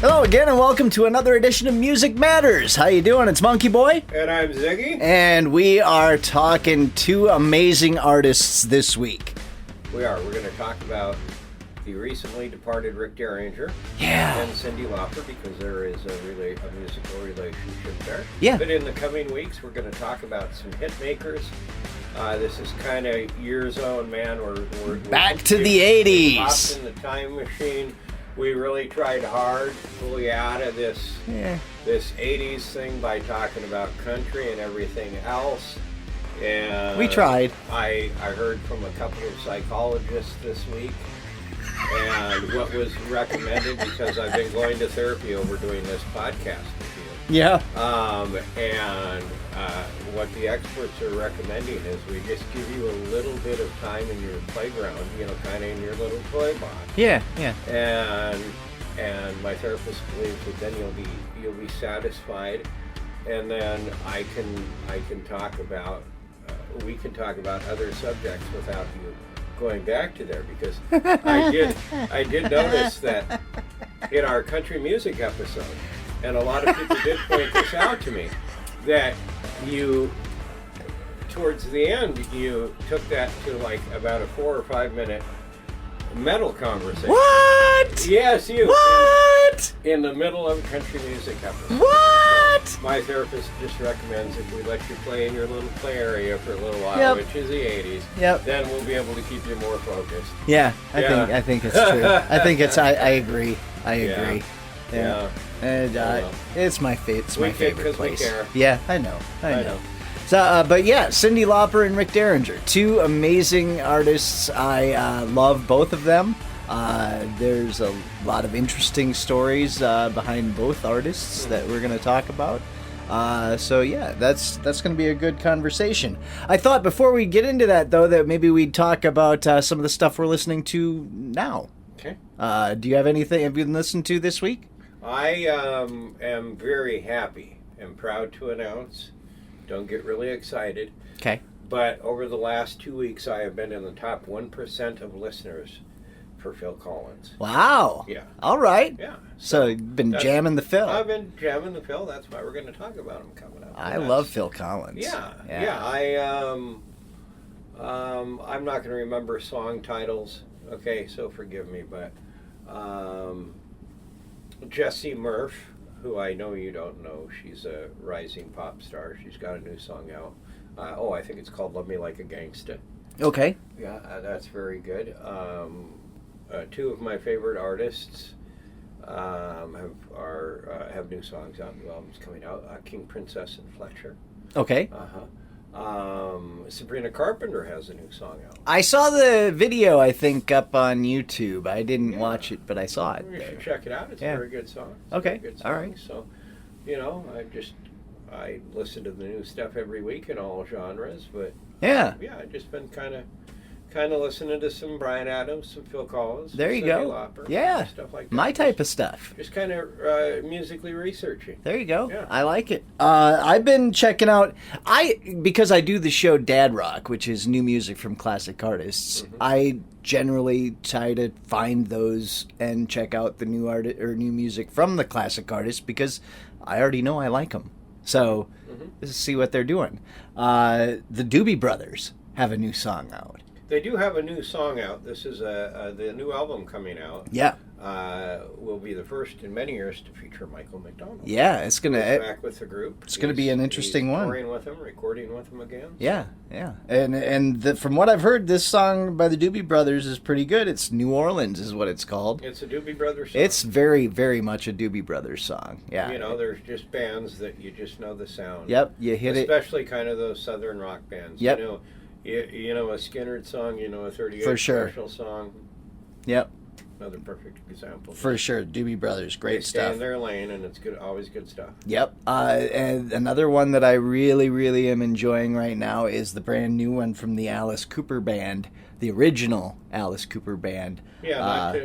Hello again, and welcome to another edition of Music Matters. How you doing? It's MonkeyBoy. And I'm Ziggy. And we are talking two amazing artists this week. We are. We're going to talk about the recently departed Rick Derringer and Cindy Lauper, because there is a musical relationship there. Yeah. But in the coming weeks, we're going to talk about some hit makers. This is kind of your zone, man. We're back to the 80s. Hopped in the time machine. We really tried hard to pull you out of this 80s thing by talking about country and everything else. And we tried. I heard from a couple of psychologists this week, and what was recommended, because I've been going to therapy over doing this podcast with you. Yeah. What the experts are recommending is we just give you a little bit of time in your playground, kind of in your little toy box. Yeah. And my therapist believes that then you'll be satisfied, and then I can talk about we can talk about other subjects without you going back to there, because I did notice that in our country music episode, and a lot of people did point this out to me, that you, towards the end, you took that to like about a 4 or 5 minute metal conversation. What? Yes, you. What? In the middle of a country music episode. What? So my therapist just recommends if we let you play in your little play area for a little while, which is the 80s, then we'll be able to keep you more focused. Yeah, I think it's true. I agree. I agree. Yeah. And it's my favorite place. We care. Yeah, I know. So, but yeah, Cindy Lauper and Rick Derringer, two amazing artists. I love both of them. There's a lot of interesting stories behind both artists that we're going to talk about. So yeah, that's going to be a good conversation. I thought before we get into that, though, that maybe we'd talk about some of the stuff we're listening to now. Okay. Do you have anything have you listened to this week? I am very happy and proud to announce. Don't get really excited. Okay. But over the last 2 weeks, I have been in the top 1% of listeners for Phil Collins. Wow. Yeah. All right. Yeah. So you've been jamming the Phil. I've been jamming the Phil. That's why we're going to talk about him coming up. I love Phil Collins. Yeah. I'm not going to remember song titles. Okay, so forgive me, but Jessie Murph, who I know you don't know, she's a rising pop star. She's got a new song out. I think it's called Love Me Like a Gangsta. Okay. Yeah, that's very good. Two of my favorite artists have new songs out, new albums coming out. King Princess and Fletcher. Okay. Sabrina Carpenter has a new song out. I saw the video, I think, up on YouTube. I didn't watch it, but I saw it. You should check it out. It's a very good song. Okay. Good all right. So, I listen to the new stuff every week in all genres, but I've just been kind of listening to some Bryan Adams, some Phil Collins, there you Cindy go. Lauper, stuff like that. My type of stuff. Just kind of musically researching. There you go. Yeah. I like it. I've been checking out. Because I do the show Dad Rock, which is new music from classic artists. Mm-hmm. I generally try to find those and check out the new new music from the classic artists, because I already know I like them. So let's see what they're doing. The Doobie Brothers have a new song out. They do have a new song out. This is the new album coming out. Yeah. Will be the first in many years to feature Michael McDonald. Yeah, it's gonna He's back with the group. It's gonna be an interesting one. Touring with him, recording with him again. So. Yeah. And from what I've heard, this song by the Doobie Brothers is pretty good. It's New Orleans, is what it's called. It's a Doobie Brothers song. It's very, very much a Doobie Brothers song. Yeah. There's just bands that you just know the sound. Yep, you hit Especially kind of those southern rock bands. Yep. You know a Skynyrd song, a 38 For sure. Special song. Yep. Another perfect example. For sure, Doobie Brothers, great stuff. They stay in their lane, and it's good, always good stuff. Yep. And another one that I really, really am enjoying right now is the brand new one from the Alice Cooper Band, the original Alice Cooper Band. Yeah,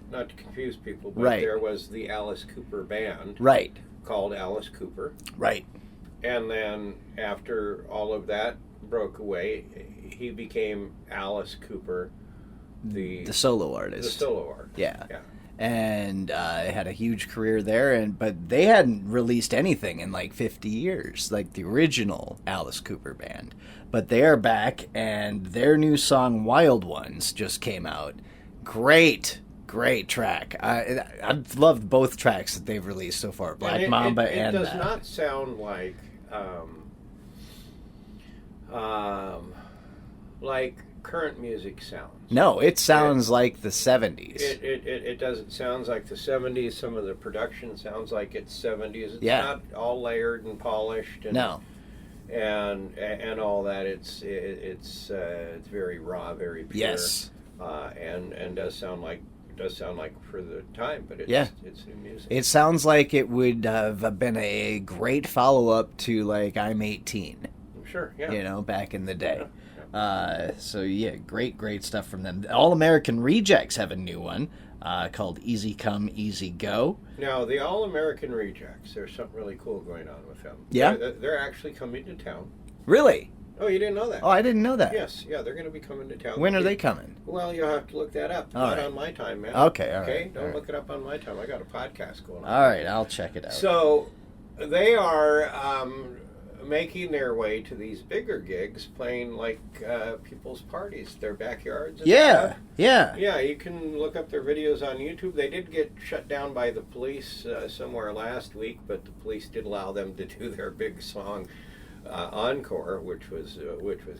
not to confuse people, but there was the Alice Cooper Band. Right. Called Alice Cooper. Right. And then after all of that broke away, he became Alice Cooper, the solo artist. The solo artist. Yeah. and had a huge career there. But they hadn't released anything in like 50 years, like the original Alice Cooper band. But they are back, and their new song "Wild Ones" just came out. Great track. I've loved both tracks that they've released so far, Black Mamba and it does that. not sound like current music sounds. No, it sounds like the 70s. It doesn't sound like the 70s. Some of the production sounds like it's 70s. It's Yeah. not all layered and polished and No. and all that. It's very raw, very pure. Yes. And does sound like for the time, but it's new music. It sounds like it would have been a great follow-up to like I'm 18. Sure, yeah. You know, back in the day. Yeah. So yeah, great stuff from them. All American Rejects have a new one called Easy Come, Easy Go. Now, the All American Rejects, there's something really cool going on with them. Yeah? They're actually coming to town. Really? Oh, you didn't know that? Oh, I didn't know that. Yes, yeah, they're going to be coming to town. When are they coming? Well, you'll have to look that up. All Not right. on my time, man. Okay, all right. Okay, don't all right. look it up on my time. I got a podcast going on. All right, I'll check it out. So, they are making their way to these bigger gigs, playing like people's parties, their backyards. And stuff. Yeah. Yeah, you can look up their videos on YouTube. They did get shut down by the police somewhere last week, but the police did allow them to do their big song encore, which was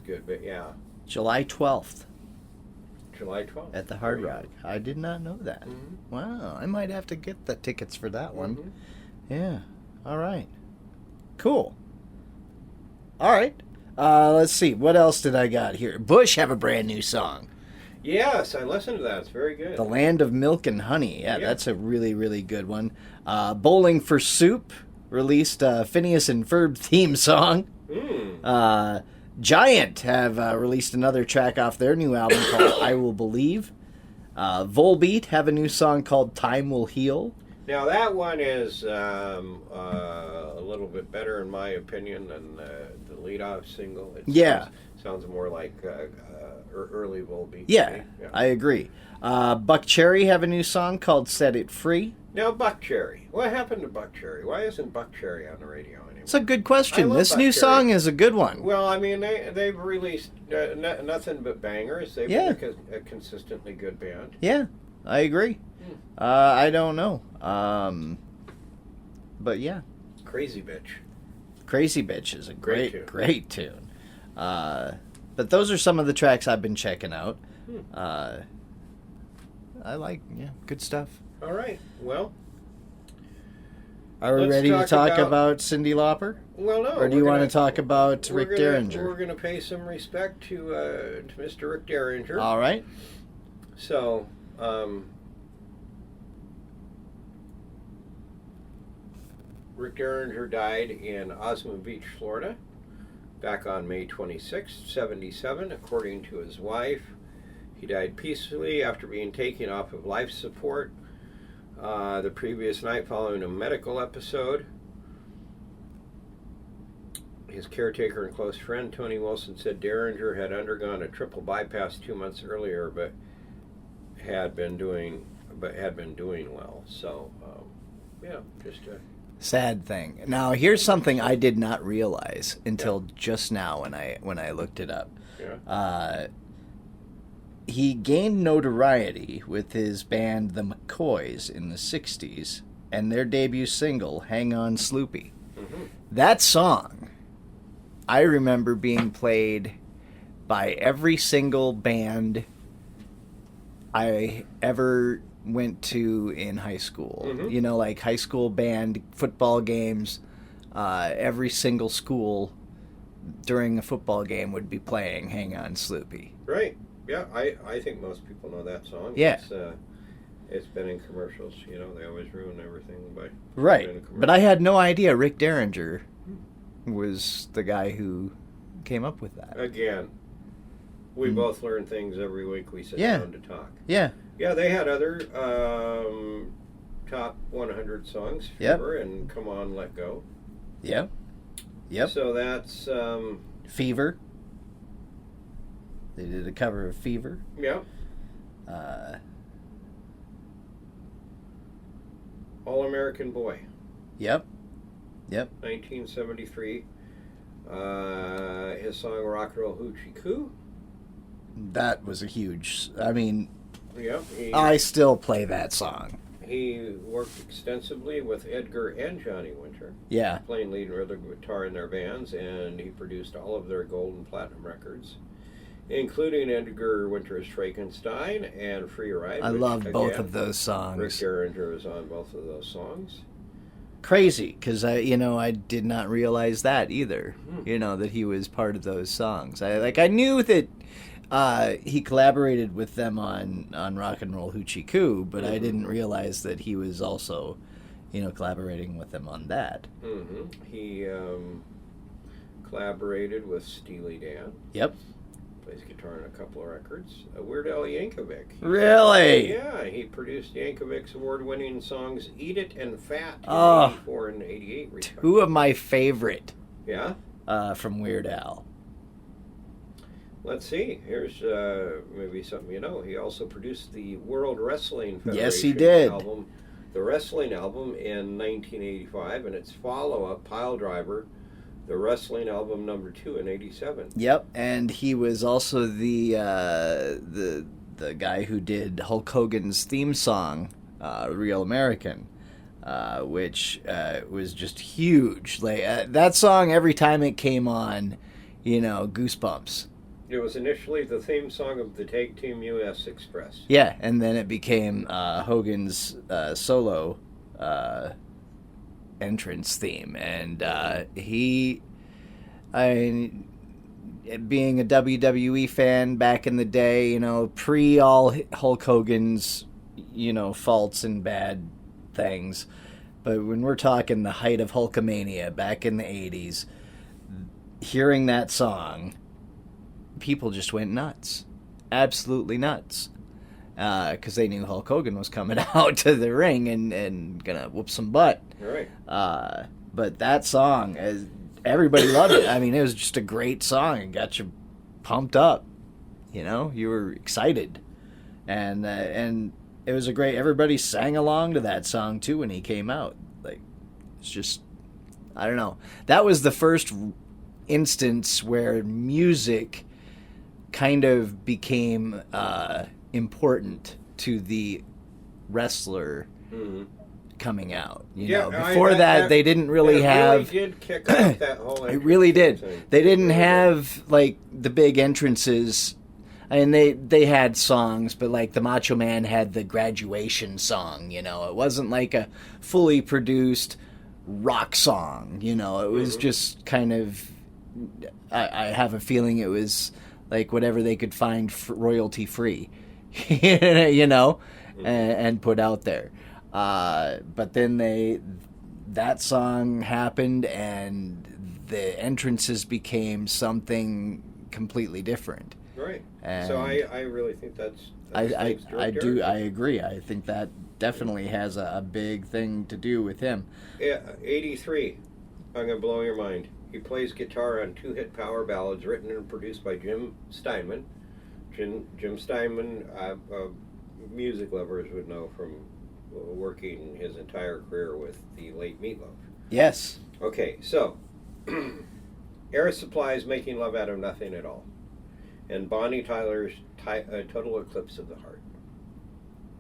good. But yeah, July 12th July 12th at the Hard Rock. I did not know that. Mm-hmm. Wow, I might have to get the tickets for that one. Mhm. Yeah. All right. Cool. All right. Let's see. What else did I got here? Bush have a brand new song. Yes, I listened to that. It's very good. The Land of Milk and Honey. Yeah, that's a really good one. Bowling for Soup released a Phineas and Ferb theme song. Giant have released another track off their new album called I Will Believe. Volbeat have a new song called Time Will Heal. Now that one is a little bit better in my opinion than the lead-off single. It sounds more like early Volbeat. Yeah, I agree. Buck Cherry have a new song called Set It Free. Now Buck Cherry. What happened to Buck Cherry? Why isn't Buck Cherry on the radio anymore? It's a good question. This Buck new Cherry. song is a good one. Well, I mean, they've released nothing but bangers. They've been a consistently good band. Yeah, I agree. I don't know. But yeah. Crazy Bitch. Crazy Bitch is a Great great tune. But those are some of the tracks I've been checking out. I like, good stuff. All right. Well, are we ready to talk about Cindy Lauper? Well, no. Or do you want to talk about Rick Derringer? We're going to pay some respect to Mr. Rick Derringer. All right. So, Rick Derringer died in Osmond Beach, Florida, back on May 26, 77, according to his wife. He died peacefully after being taken off of life support the previous night following a medical episode. His caretaker and close friend, Tony Wilson, said Derringer had undergone a triple bypass 2 months earlier, but had been doing well. So, just a sad thing. Now, here's something I did not realize until just now when I looked it up. Yeah. He gained notoriety with his band The McCoys in the 60s and their debut single, Hang On Sloopy. Mm-hmm. That song, I remember being played by every single band I ever went to in high school. Mm-hmm. You know, like high school band, football games, every single school during a football game would be playing Hang On Sloopy. Right. Yeah, I think most people know that song. Yeah. It's been in commercials. You know, they always ruin everything by Right. doing a commercial. But I had no idea Rick Derringer was the guy who came up with that. Again, we both learn things every week we sit down to talk. Yeah. Yeah, they had other top 100 songs, Fever and Come On, Let Go. Yep. Yep. So that's... Fever. They did a cover of Fever. Yeah. All-American Boy, Yep. 1973. His song Rock and Roll Hoochie Coo. That was a huge... I mean, Yep. I still play that song. He worked extensively with Edgar and Johnny Winter, Yeah. playing lead and rhythm guitar in their bands, and he produced all of their gold and platinum records, including Edgar Winter's Frankenstein and Free Ride. I loved both of those songs. Rick Derringer was on both of those songs. Crazy, because I did not realize that either. That he was part of those songs. I knew that he collaborated with them on Rock and Roll Hoochie Coo, but I didn't realize that he was also, collaborating with them on that. He collaborated with Steely Dan. Yep. Plays guitar on a couple of records. Weird Al Yankovic. Really? Yeah, he produced Yankovic's award-winning songs "Eat It" and "Fat" in Oh. '84 and '88, respectively. Two of my favorite Yeah. from Weird Al. Let's see. Here's maybe something you know. He also produced the World Wrestling Federation Yes, he did. album, the Wrestling album, in 1985, and its follow-up, Pile Driver, the Wrestling album number 2 in '87. Yep, and he was also the guy who did Hulk Hogan's theme song, "Real American," which was just huge. That song, every time it came on, goosebumps. It was initially the theme song of the Tag Team US Express. Yeah, and then it became Hogan's solo entrance theme, and being a WWE fan back in the day, pre all Hulk Hogan's, faults and bad things, but when we're talking the height of Hulkamania back in the 80s, hearing that song, people just went nuts, absolutely nuts. Because they knew Hulk Hogan was coming out to the ring and gonna whoop some butt. Right. But that song, everybody loved it. I mean, it was just a great song. It got you pumped up. You were excited, and it was a great. Everybody sang along to that song too when he came out. It's just, I don't know. That was the first instance where music kind of became important to the wrestler coming out. Before that, they didn't really have. Really did kick off that whole. It really did. Thing. They didn't have the big entrances. I mean, they had songs, but the Macho Man had the graduation song. It wasn't like a fully produced rock song. It was just kind of. I have a feeling it was whatever they could find royalty free. And put out there. But then that song happened, and the entrances became something completely different. Right. And so I really think that's I agree. I think that definitely has a big thing to do with him. Yeah, '83. I'm gonna blow your mind. He plays guitar on 2 hit power ballads written and produced by Jim Steinman. Jim Steinman, music lovers would know from working his entire career with the late Meatloaf. Yes. Okay, so Air Supply's Making Love Out of Nothing at All, and Bonnie Tyler's Total Eclipse of the Heart.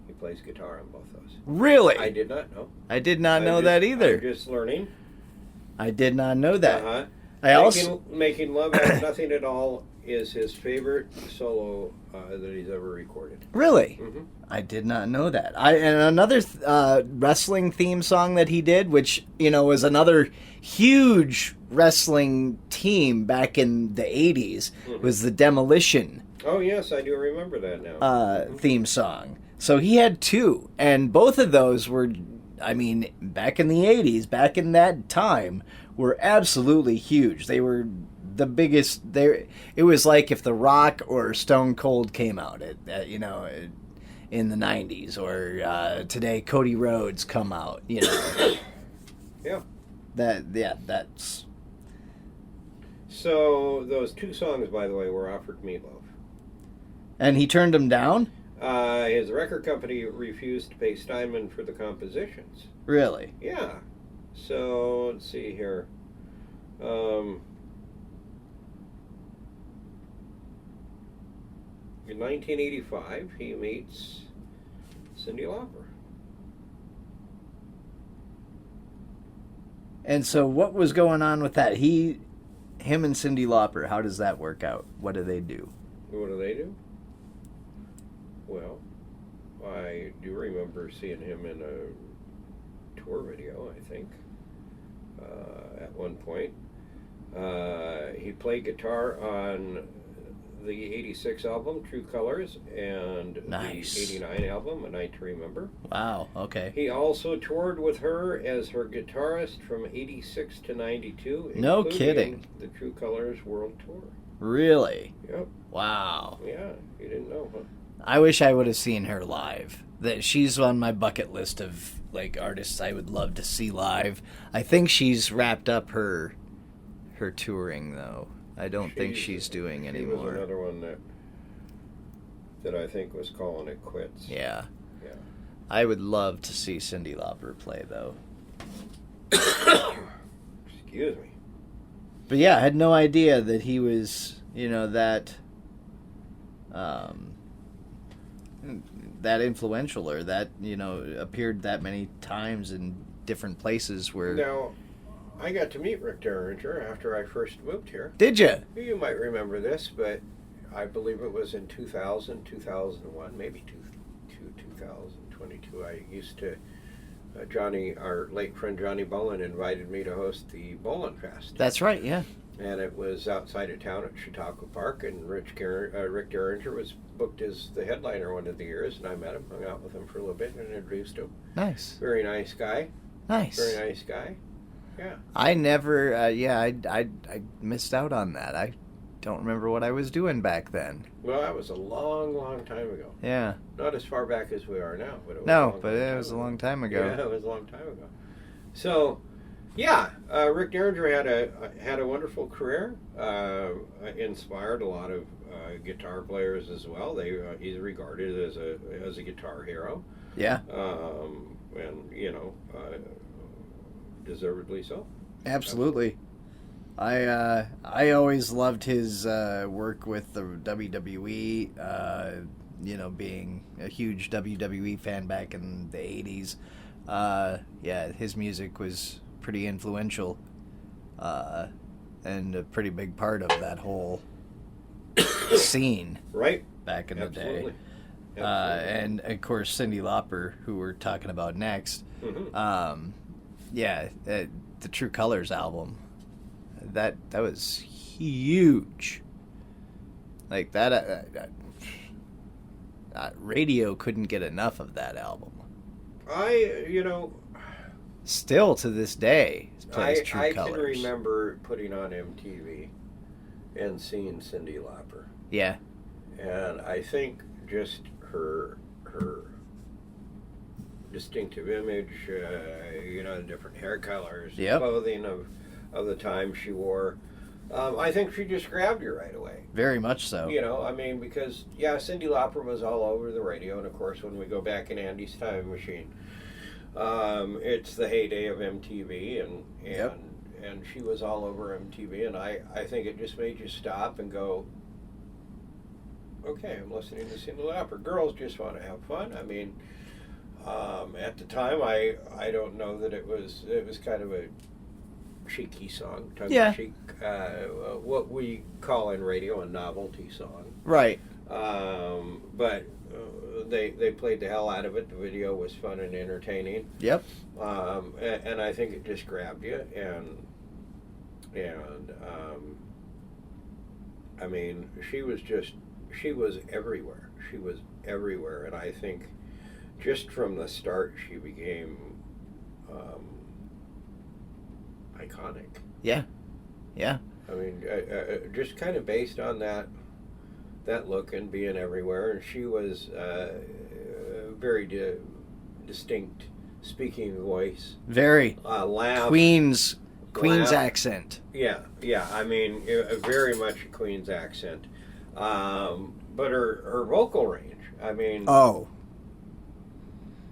He plays guitar on both those. Really? I did not know. I did not know that either. I'm just learning. I did not know that. Making Love Out of Nothing at All is his favorite solo that he's ever recorded. Really? Mm-hmm. I did not know that. And another wrestling theme song that he did, which was another huge wrestling team back in the 80s, was the Demolition. Oh yes, I do remember that now. Theme song. So he had 2, and both of those were, back in the 80s, back in that time, were absolutely huge. They were the biggest. It was like if The Rock or Stone Cold came out in the 90s, or today Cody Rhodes come out. Yeah. That's. So those 2 songs, by the way, were offered Meatloaf, and he turned them down. His record company refused to pay Steinman for the compositions. Really? Yeah. So let's see here. In 1985, he meets Cindy Lauper. And so what was going on with that? Him and Cindy Lauper, how does that work out? What do they do? What do they do? Well, I do remember seeing him in a tour video, I think, at one point. He played guitar on the 86 album, True Colors, and Nice. the 89 album, A Night to Remember. Wow, okay. He also toured with her as her guitarist from 86 to 92. No including kidding. The True Colors World Tour. Really? Yep. Wow. Yeah, you didn't know, huh? I wish I would have seen her live. That she's on my bucket list of like artists I would love to see live. I think she's wrapped up her touring though. I don't think she's doing anymore. She was another one that I think was calling it quits. Yeah. Yeah. I would love to see Cindy Lauper play though. Excuse me. But yeah, I had no idea that he was, that influential or that, appeared that many times in different places where... Now, I got to meet Rick Derringer after I first moved here. Did you? You might remember this, but I believe it was in 2000, 2001, maybe 2022. I used to... our late friend Johnny Bolin invited me to host the Bolin Fest. That's right, yeah. And it was outside of town at Chautauqua Park, and Rick Derringer was booked as the headliner one of the years, and I met him, hung out with him for a little bit, and introduced him. Nice. Very nice guy. Nice. Very nice guy. Yeah. I never, I missed out on that. I don't remember what I was doing back then. Well, that was a long, long time ago. Yeah. Not as far back as we are now, but it was it was a long time ago. Yeah, it was a long time ago. So, yeah, Rick Derringer had a wonderful career. Inspired a lot of guitar players as well. He's regarded as a guitar hero. Yeah. And deservedly so. Absolutely. I always loved his work with the WWE. Being a huge WWE fan back in the 80s. His music was pretty influential and a pretty big part of that whole scene right back in Absolutely. the day. And of course Cindy Lauper, who we're talking about next. Mm-hmm. The True Colors album, that was huge. Like that radio couldn't get enough of that album. Still to this day, plays True I Colors. can remember putting on MTV and seeing Cindy Lauper. Yeah. And I think just her distinctive image, the different hair colors, Yep. clothing of the time she wore, I think she just grabbed you right away. Very much so. Because, Cindy Lauper was all over the radio, and of course when we go back in Andy's time machine, it's the heyday of MTV, and she was all over MTV, and I think it just made you stop and go, okay, I'm listening to Cindy Lauper. Girls just want to have fun. I mean, at the time, I don't know that it was kind of a cheeky song, tongue-in-cheek, what we call in radio a novelty song. Right. But they played the hell out of it. The video was fun and entertaining. Yep. And I think it just grabbed you, and I mean, she was everywhere. She was everywhere, and I think just from the start she became iconic. Yeah. Yeah. I mean, just kind of based on that look and being everywhere, and she was very distinct speaking voice. Very. Laugh. Queen's Laugh. accent. Yeah. I mean, very much a Queen's accent. But her vocal range, I mean... Oh.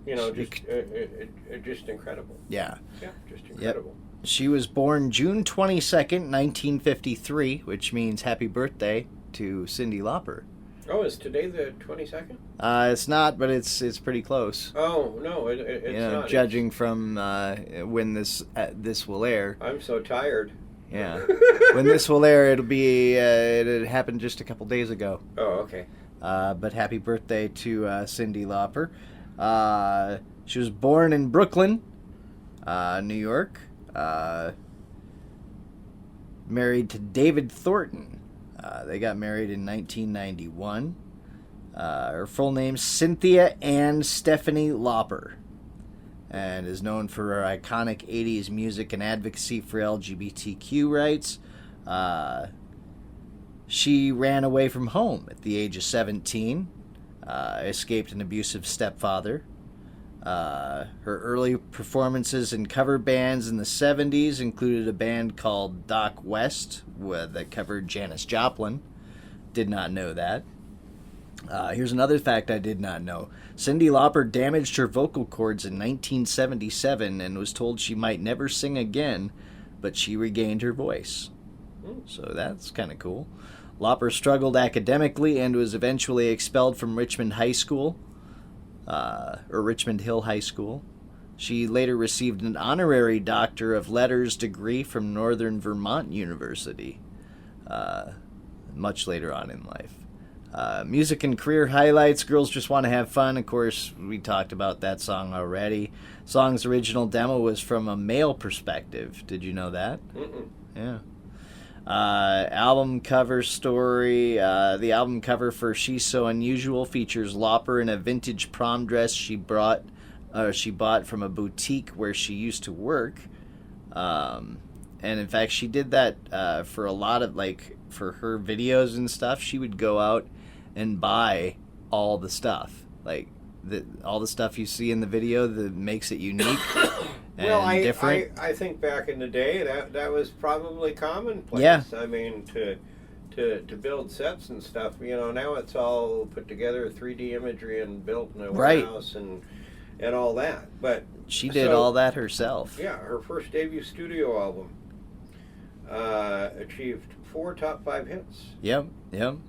You know, just incredible. Yeah. Yeah, just incredible. Yep. She was born June 22nd, 1953, which means happy birthday to Cindy Lauper. Oh, is today the 22nd? It's not, but it's pretty close. Oh, no, it's not. Judging from when this will air. I'm so tired. Yeah. When this will air, it'll be it happened just a couple days ago. Oh, okay. But happy birthday to Cindy Lauper. She was born in Brooklyn, New York. Married to David Thornton. They got married in 1991. Her full name, Cynthia Ann Stephanie Lauper, and is known for her iconic 80s music and advocacy for LGBTQ rights. She ran away from home at the age of 17, escaped an abusive stepfather. Her early performances in cover bands in the 70s included a band called Doc West that covered Janis Joplin. Did not know that. Here's another fact I did not know. Cyndi Lauper damaged her vocal cords in 1977 and was told she might never sing again, but she regained her voice. So that's kind of cool. Lauper struggled academically and was eventually expelled from Richmond High School. Or Richmond Hill High School. She later received an honorary Doctor of Letters degree from Northern Vermont University, much later on in life. Music and career highlights. Girls Just Want to Have Fun. Of course, we talked about that song already. Song's original demo was from a male perspective. Did you know that? Mm-mm. Yeah. Album cover story. The album cover for She's So Unusual features Lauper in a vintage prom dress she bought from a boutique where she used to work. And in fact, she did that for a lot of, for her videos and stuff. She would go out and buy all the stuff. All the stuff you see in the video that makes it unique. And different. I think back in the day that was probably commonplace. Yeah. I mean, to build sets and stuff. You know, now it's all put together, 3D imagery, and built in a warehouse and all that. But she did all that herself. Yeah, her first debut studio album achieved 4 top 5 hits. Yep. Time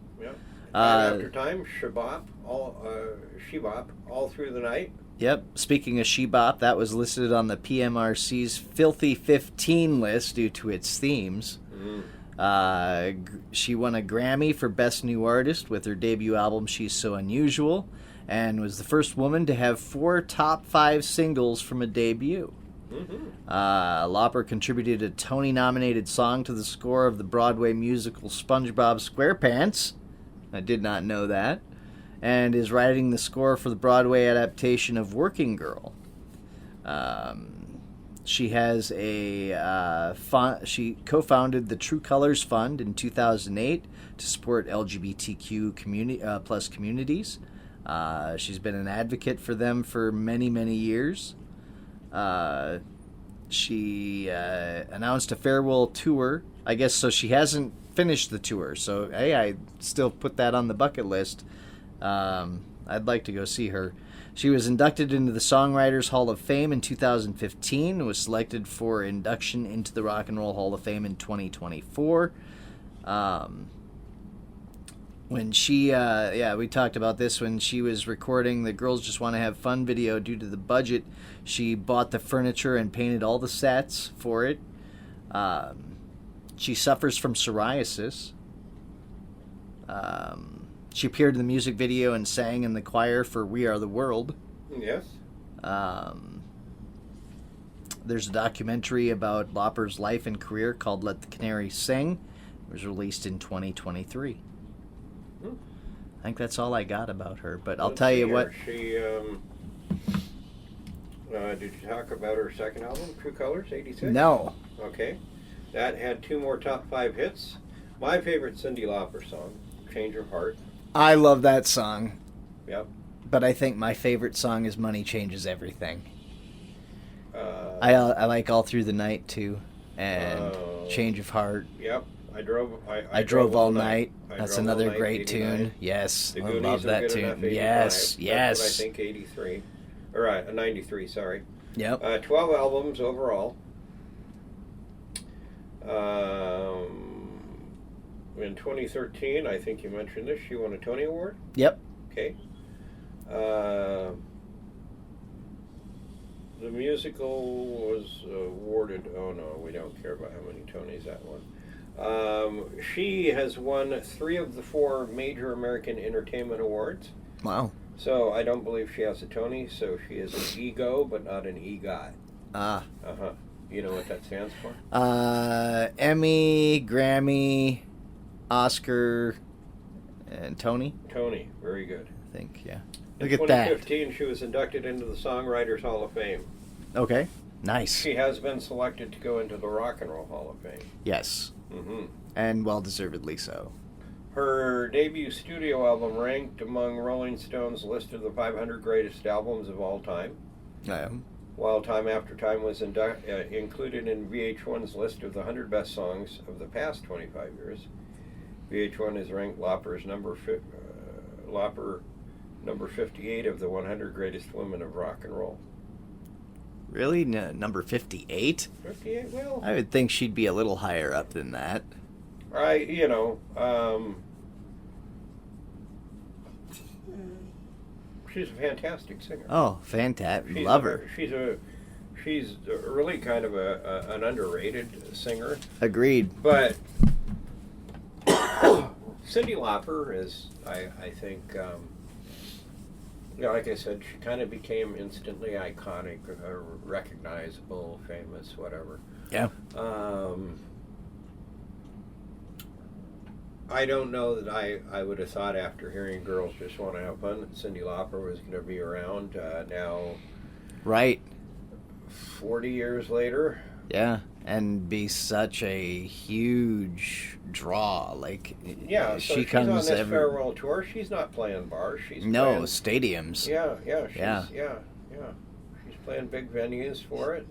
after time, Shebop, all through the night. Yep. Speaking of Shebop, that was listed on the PMRC's Filthy 15 list due to its themes. She won a Grammy for Best New Artist with her debut album She's So Unusual, and was the first woman to have 4 top 5 singles from a debut. Lauper contributed a Tony-nominated song to the score of the Broadway musical SpongeBob SquarePants. I did not know that. And is writing the score for the Broadway adaptation of Working Girl. She has she co-founded the True Colors Fund in 2008 to support LGBTQ plus communities. She's been an advocate for them for many, many years. She announced a farewell tour. I guess so. She hasn't finished the tour, so hey, I still put that on the bucket list. I'd like to go see her. She was inducted into the Songwriters Hall of Fame in 2015 and was selected for induction into the Rock and Roll Hall of Fame in 2024. When she, we talked about this when she was recording the Girls Just Want to Have Fun video. Due to the budget, she bought the furniture and painted all the sets for it. She suffers from psoriasis. She appeared in the music video and sang in the choir for We Are the World. Yes. There's a documentary about Lauper's life and career called Let the Canary Sing. It was released in 2023. I think that's all I got about her, but I'll tell you what. She, did you talk about her second album, True Colors, 86? No. Okay. That had 2 more top 5 hits. My favorite Cyndi Lauper song, Change Your Heart. I love that song. Yep. But I think my favorite song is Money Changes Everything. I like All Through the Night, too. And Change of Heart. Yep. I drove all night. That's another great tune. Yes. I love that tune. Yes. That's what I think, 83. Or 93, sorry. Yep. 12 albums overall. In 2013, I think you mentioned this, she won a Tony Award. Yep. Okay. The musical was awarded, oh no, we don't care about how many Tonys that won. She has won 3 of the 4 major American Entertainment Awards. Wow. So I don't believe she has a Tony, so she is an EGO, but not an EGOT. Ah. Uh-huh. You know what that stands for? Emmy, Grammy, Oscar, and Tony. Tony. Very good. I think, yeah. In Look at that. 2015, she was inducted into the Songwriters Hall of Fame. Okay. Nice. She has been selected to go into the Rock and Roll Hall of Fame. Yes. Mm-hmm. And well-deservedly so. Her debut studio album ranked among Rolling Stone's list of the 500 greatest albums of all time, while Time After Time was included in VH1's list of the 100 best songs of the past 25 years. VH1 has ranked Lauper's number 58 of the 100 greatest women of rock and roll. Really? Number 58? 58? Well, I would think she'd be a little higher up than that. She's a fantastic singer. Oh, fantastic. Love her. She's really kind of an underrated singer. Agreed. But Cindy Lauper is, I think, like I said, she kind of became instantly iconic, recognizable, famous, whatever. Yeah. I don't know that I would have thought after hearing Girls Just Want to Have Fun that Cindy Lauper was going to be around now. Right. 40 years later. Yeah, and be such a huge draw. Like, yeah, so she she's comes on this farewell tour. She's not playing bars. She's playing, stadiums. Yeah. She's playing big venues for it,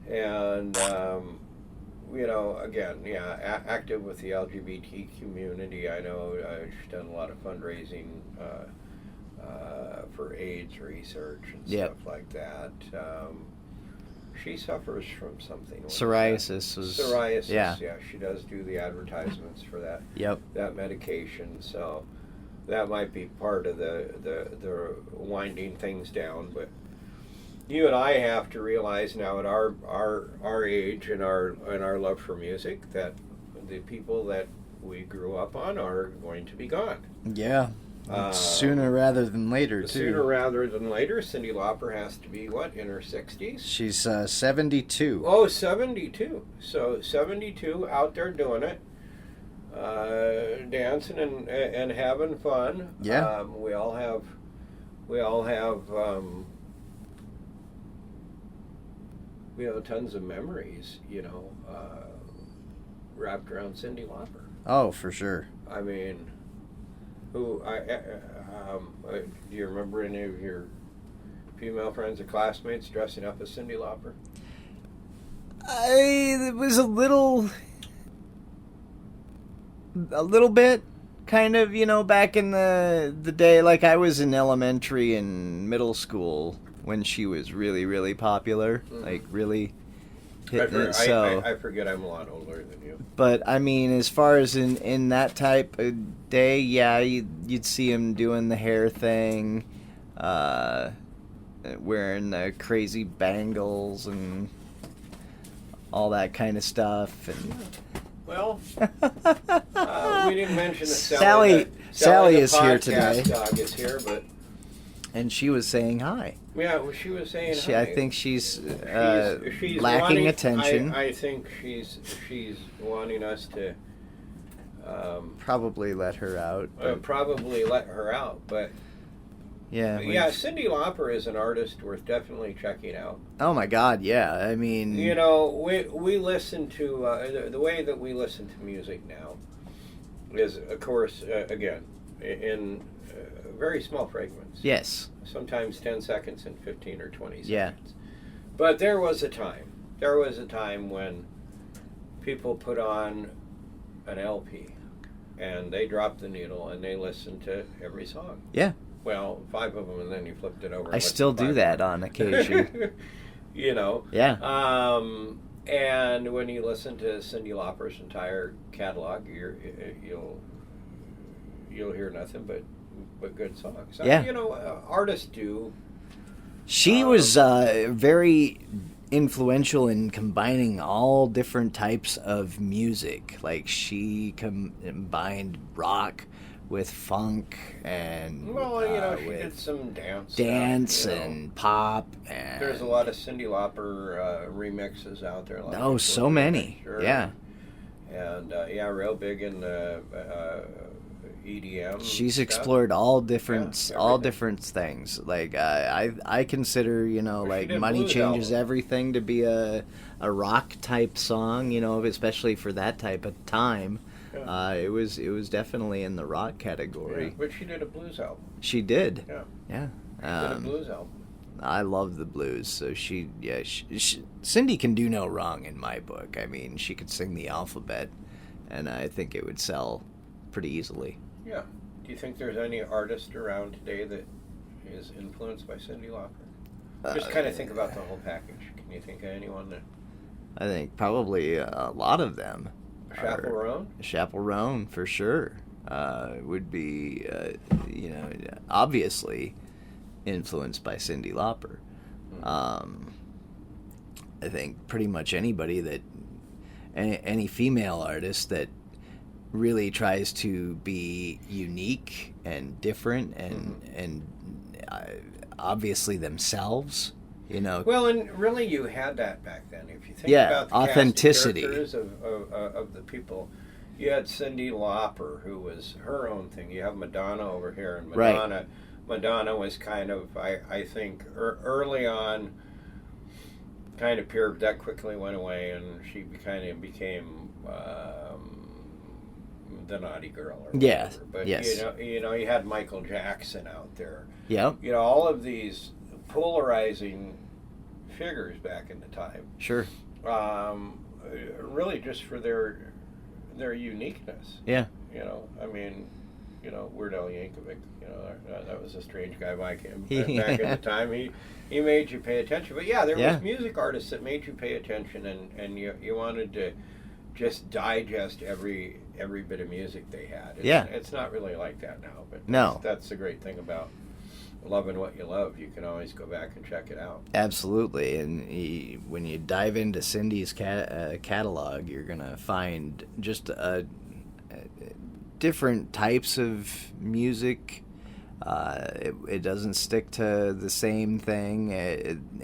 and again, active with the LGBT community. I know she's done a lot of fundraising for AIDS research and stuff like that. She suffers from something. Psoriasis. Psoriasis, yeah. She does do the advertisements for that. Yep. That medication, so that might be part of the winding things down. But you and I have to realize now at our age and our love for music that the people that we grew up on are going to be gone. Yeah. Sooner rather than later, too. Sooner rather than later. Cindy Lauper has to be, in her 60s? She's 72. Oh, 72. So 72, out there doing it, dancing and having fun. Yeah. We all have tons of memories, wrapped around Cindy Lauper. Oh, for sure. I mean, do you remember any of your female friends or classmates dressing up as Cindy Lauper? It was a little bit, kind of, back in the day. Like, I was in elementary and middle school when she was really, really popular. Mm-hmm. Like, really hitting it. So I forget I'm a lot older than you. But, I mean, as far as in that type of day, yeah, you'd see him doing the hair thing, wearing the crazy bangles and all that kind of stuff. And well, we didn't mention that Sally is here today. Dog is here, and she was saying hi. Yeah, well, she was saying hi. I think she's lacking attention. I think she's wanting us to probably let her out. But yeah, Cindy Lauper is an artist worth definitely checking out. Oh my God, yeah. I mean, we listen to the way that we listen to music now is, of course, again, in very small fragments. Yes. Sometimes 10 seconds and 15 or 20 seconds. Yeah. But there was a time when people put on an LP and they dropped the needle and they listened to every song. Yeah. well, 5 of them, and then you flipped it over. I still do that on occasion. You know. Yeah. And when you listen to Cyndi Lauper's entire catalog, you'll hear nothing but good songs. Yeah. You know, artists do. She was very influential in combining all different types of music. Like, she combined rock with funk and Well, you know, she did some dance stuff, and pop. And there's a lot of Cyndi Lauper remixes out there. Oh, so many. Sure. Yeah. And real big in EDM. She's stuff. explored all different things. Like, I consider, you know, like Money Changes Everything to be a rock type song, you know, especially for that type of time. Yeah. It was definitely in the rock category. Yeah, but she did a blues album. She did. Yeah. Yeah. She did a blues album. I love the blues, so Cyndi can do no wrong in my book. I mean, she could sing the alphabet, and I think it would sell pretty easily. Yeah. Do you think there's any artist around today that is influenced by Cyndi Lauper? Just kind of think about the whole package. Can you think of anyone that? I think probably a lot of them. Chappell Roan? Chappell Roan, for sure, would be, you know, obviously influenced by Cyndi Lauper. I think pretty much anybody that, any female artist that really tries to be unique and different and obviously themselves, you know. Well, and really you had that back then. If you think about the authenticity characters of the people, you had Cyndi Lauper, who was her own thing. You have Madonna over here, and Madonna was kind of, I think, early on, kind of pure. That quickly went away, and she kind of became the naughty girl. Or whatever. But you know, you had Michael Jackson out there. Yeah. You know, all of these polarizing figures back in the time. Sure. Really, just for their uniqueness. Yeah. You know, I mean, you know, Weird Al Yankovic. You know, that was a strange guy back in the time. He made you pay attention. But yeah, there was music artists that made you pay attention, and you wanted to just digest every bit of music they had. It's not really like that now. But that's the great thing about loving what you love. You can always go back and check it out. Absolutely. And when you dive into Cyndi's catalog, you're gonna find just different types of music. It doesn't stick to the same thing.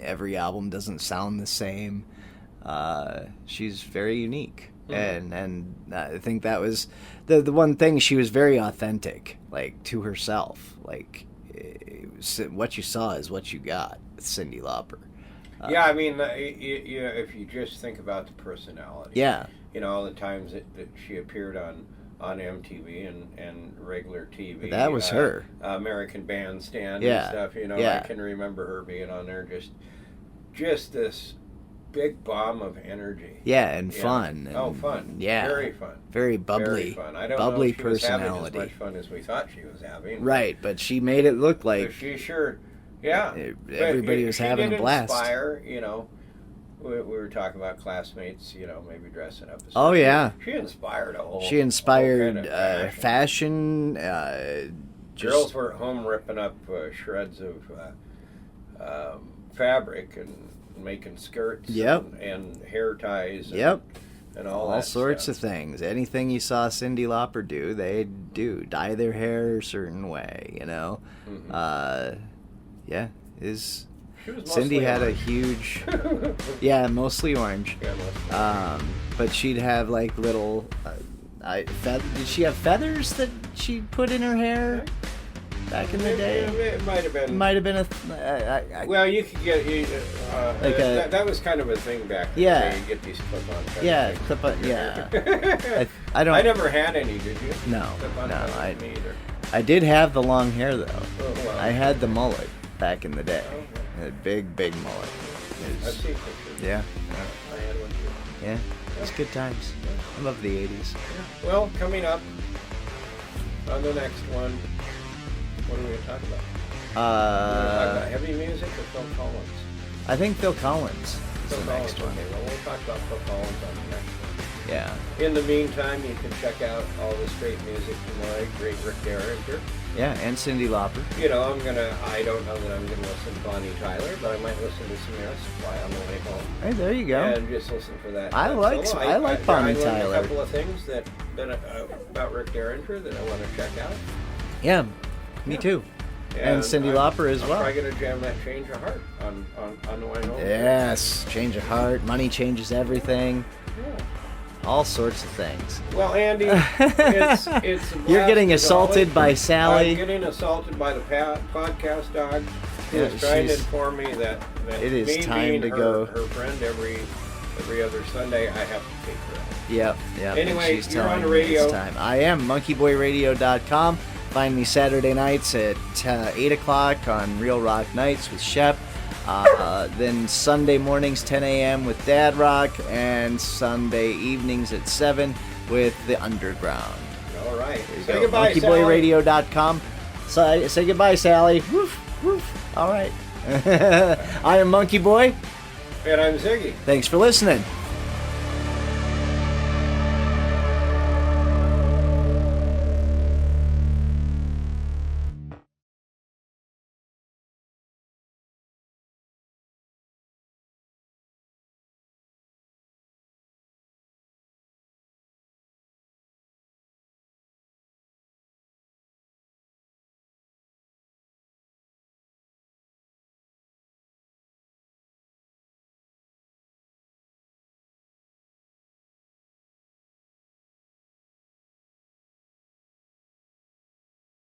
Every album doesn't sound the same. She's very unique. And I think that was the one thing. She was very authentic, like, to herself. Like, what you saw is what you got with Cyndi Lauper. Yeah, I mean, if you just think about the personality. Yeah. You know, all the times that she appeared on MTV and regular TV. That was her. American Bandstand and stuff. You know, I can remember her being on there, just this big bomb of energy. Yeah, and fun. And, fun. Yeah. Very fun. Very bubbly. Very fun. I don't bubbly know if she was personality. having as much fun as we thought she was having. Right, but she made it look like she sure. Yeah. Everybody was having a blast. Inspire, you know. We were talking about classmates, you know, maybe dressing up. Oh, yeah. She inspired a whole. She inspired kind of fashion. Girls were at home ripping up shreds of fabric and making skirts. And hair ties. And all sorts stuff. of things. Anything you saw Cyndi Lauper do, they do. Dye their hair a certain way, you know. Cyndi had a huge, mostly orange. But she'd have like little, did she have feathers that she put in her hair back in the day? It might have been. Might have been well, you could get that was kind of a thing back then. Yeah, you get these clip-on. Clip-on. Yeah. I never had any. Did you? No. Me either. I did have the long hair though. Oh, well. I had the mullet back in the day. A big mullet. I've seen pictures. Yeah. I had one too. Yeah. It's good times. I love the 80s. Well, coming up on the next one, What are we going to talk about? We're going to talk about heavy music or Phil Collins? I think Phil Collins is Phil the Collins. next one. Okay, well, we'll talk about Phil Collins on the next one. Yeah. In the meantime, you can check out all this great music from my great Rick Derringer. Yeah, and Cindy Lauper. You know, I don't know that I'm gonna listen to Bonnie Tyler, but I might listen to some Air Supply on the way home. Hey, there you go. And just listen for that. I like solo. Bonnie I learned Tyler. a couple of things that about Rick Derringer that I want to check out. Yeah, me too. And Cindy Lauper as well. I'm probably gonna jam that Change of Heart on the way home. Yes, change of heart. Money changes everything. Yeah. All sorts of things. Well, Andy, it's a You're getting blast as assaulted always. by Sally. I'm getting assaulted by the podcast dog, who Yeah, is trying to she's- inform me that It is me time being to her, go. her friend every other Sunday, I have to take her out. Yep. Anyway, and she's you're on telling the me radio. it's time. I am MonkeyBoyRadio.com. Find me Saturday nights at 8 o'clock on Real Rock Nights with Shep. Then Sunday mornings 10 a.m. with Dad Rock, and Sunday evenings at 7 with The Underground. All right. There you Say go. goodbye, Sally. MonkeyBoyRadio.com. Say goodbye, Sally. Woof, woof. All right. I am Monkey Boy. And I'm Ziggy. Thanks for listening.